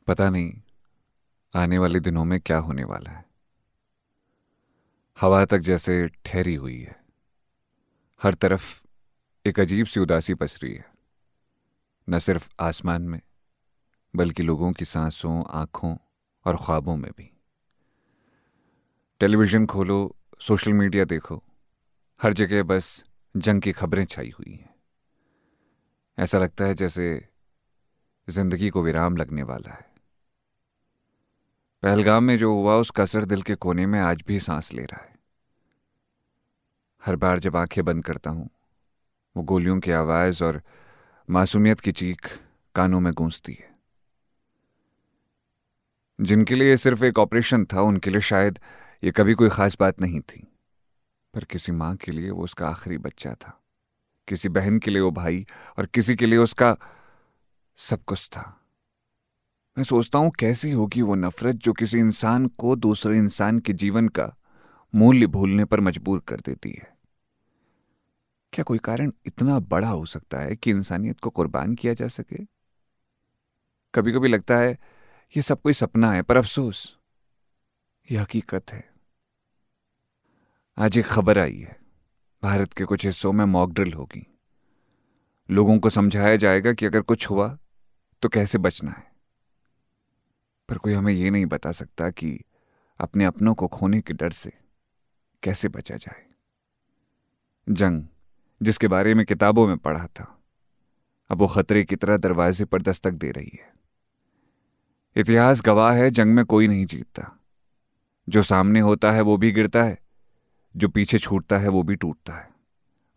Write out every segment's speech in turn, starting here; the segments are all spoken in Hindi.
पता नहीं आने वाले दिनों में क्या होने वाला है। हवा तक जैसे ठहरी हुई है। हर तरफ एक अजीब सी उदासी पसरी है, न सिर्फ आसमान में बल्कि लोगों की सांसों, आंखों और ख्वाबों में भी। टेलीविजन खोलो, सोशल मीडिया देखो, हर जगह बस जंग की खबरें छाई हुई हैं। ऐसा लगता है जैसे जिंदगी को विराम लगने वाला है। पहलगाम में जो हुआ उसका असर दिल के कोने में आज भी सांस ले रहा है। हर बार जब आंखें बंद करता हूं, वो गोलियों की आवाज और मासूमियत की चीख कानों में गूंजती है। जिनके लिए ये सिर्फ एक ऑपरेशन था, उनके लिए शायद ये कभी कोई खास बात नहीं थी, पर किसी माँ के लिए वो उसका आखिरी बच्चा था, किसी बहन के लिए वो भाई, और किसी के लिए उसका सब कुछ था। मैं सोचता हूं कैसी होगी वो नफरत जो किसी इंसान को दूसरे इंसान के जीवन का मूल्य भूलने पर मजबूर कर देती है। क्या कोई कारण इतना बड़ा हो सकता है कि इंसानियत को कुर्बान किया जा सके? कभी कभी लगता है ये सब कोई सपना है, पर अफसोस ये हकीकत है। आज एक खबर आई है, भारत के कुछ हिस्सों में मॉक ड्रिल होगी। लोगों को समझाया जाएगा कि अगर कुछ हुआ तो कैसे बचना है। पर कोई हमें ये नहीं बता सकता कि अपने अपनों को खोने के डर से कैसे बचा जाए। जंग, जिसके बारे में किताबों में पढ़ा था, अब वो खतरे की तरह दरवाजे पर दस्तक दे रही है। इतिहास गवाह है, जंग में कोई नहीं जीतता। जो सामने होता है वो भी गिरता है, जो पीछे छूटता है वो भी टूटता है,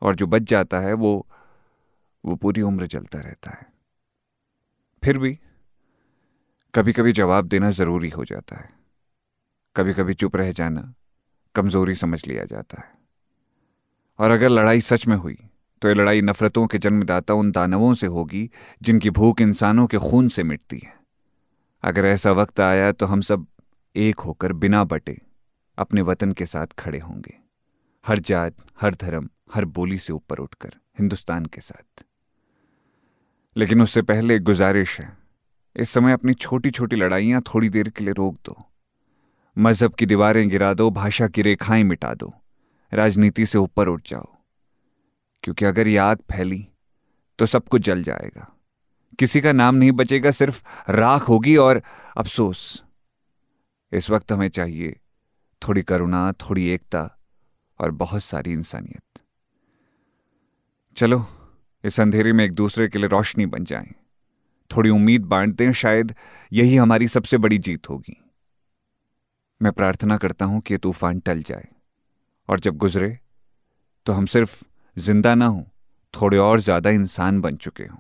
और जो बच जाता है वो पूरी उम्र जलता रहता है। फिर भी कभी कभी जवाब देना जरूरी हो जाता है। कभी कभी चुप रह जाना कमजोरी समझ लिया जाता है। और अगर लड़ाई सच में हुई तो ये लड़ाई नफरतों के जन्मदाता उन दानवों से होगी जिनकी भूख इंसानों के खून से मिटती है। अगर ऐसा वक्त आया तो हम सब एक होकर बिना बटे अपने वतन के साथ खड़े होंगे, हर जात, हर धर्म, हर बोली से ऊपर उठकर हिंदुस्तान के साथ। लेकिन उससे पहले एक गुजारिश है, इस समय अपनी छोटी छोटी लड़ाइयां थोड़ी देर के लिए रोक दो। मजहब की दीवारें गिरा दो, भाषा की रेखाएं मिटा दो, राजनीति से ऊपर उठ जाओ। क्योंकि अगर ये आग फैली तो सब कुछ जल जाएगा। किसी का नाम नहीं बचेगा, सिर्फ राख होगी और अफसोस। इस वक्त हमें चाहिए थोड़ी करुणा, थोड़ी एकता और बहुत सारी इंसानियत। चलो इस अंधेरे में एक दूसरे के लिए रोशनी बन जाएं, थोड़ी उम्मीद बांटते हैं। शायद यही हमारी सबसे बड़ी जीत होगी। मैं प्रार्थना करता हूं कि ये तूफान टल जाए, और जब गुजरे तो हम सिर्फ जिंदा ना हों, थोड़े और ज्यादा इंसान बन चुके हों।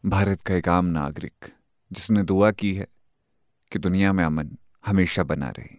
भारत का एक आम नागरिक जिसने दुआ की है कि दुनिया में अमन हमेशा बना रहे।